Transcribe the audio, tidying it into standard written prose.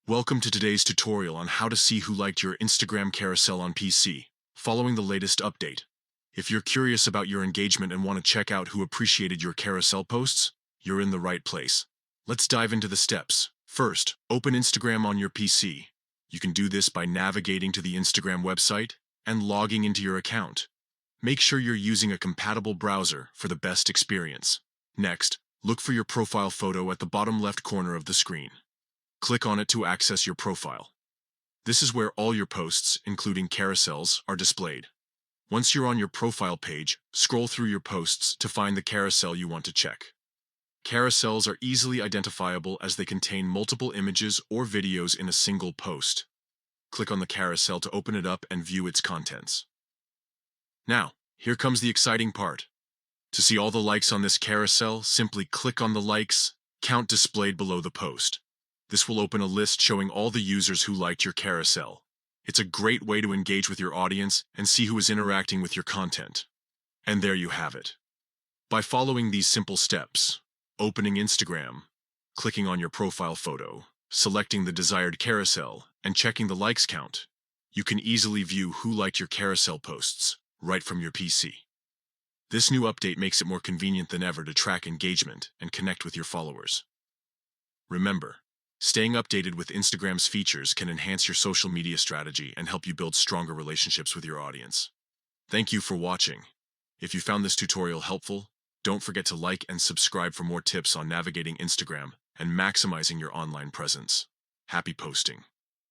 Welcome to today's tutorial on how to see who liked your Instagram carousel on PC, following the latest update. If you're curious about your engagement and want to check out who appreciated your carousel posts, you're in the right place. Let's dive into the steps. First, open Instagram on your PC. You can do this by navigating to the Instagram website and logging into your account. Make sure you're using a compatible browser for the best experience. Next, look for your profile photo at the bottom left corner of the screen. Click on it to access your profile. This is where all your posts, including carousels, are displayed. Once you're on your profile page, scroll through your posts to find the carousel you want to check. Carousels are easily identifiable as they contain multiple images or videos in a single post. Click on the carousel to open it up and view its contents. Now, here comes the exciting part. To see all the likes on this carousel, simply click on the likes count displayed below the post. This will open a list showing all the users who liked your carousel. It's a great way to engage with your audience and see who is interacting with your content. And there you have it. By following these simple steps, opening Instagram, clicking on your profile photo, selecting the desired carousel, and checking the likes count, you can easily view who liked your carousel posts right from your PC. This new update makes it more convenient than ever to track engagement and connect with your followers. Remember, staying updated with Instagram's features can enhance your social media strategy and help you build stronger relationships with your audience. Thank you for watching. If you found this tutorial helpful, don't forget to like and subscribe for more tips on navigating Instagram and maximizing your online presence. Happy posting!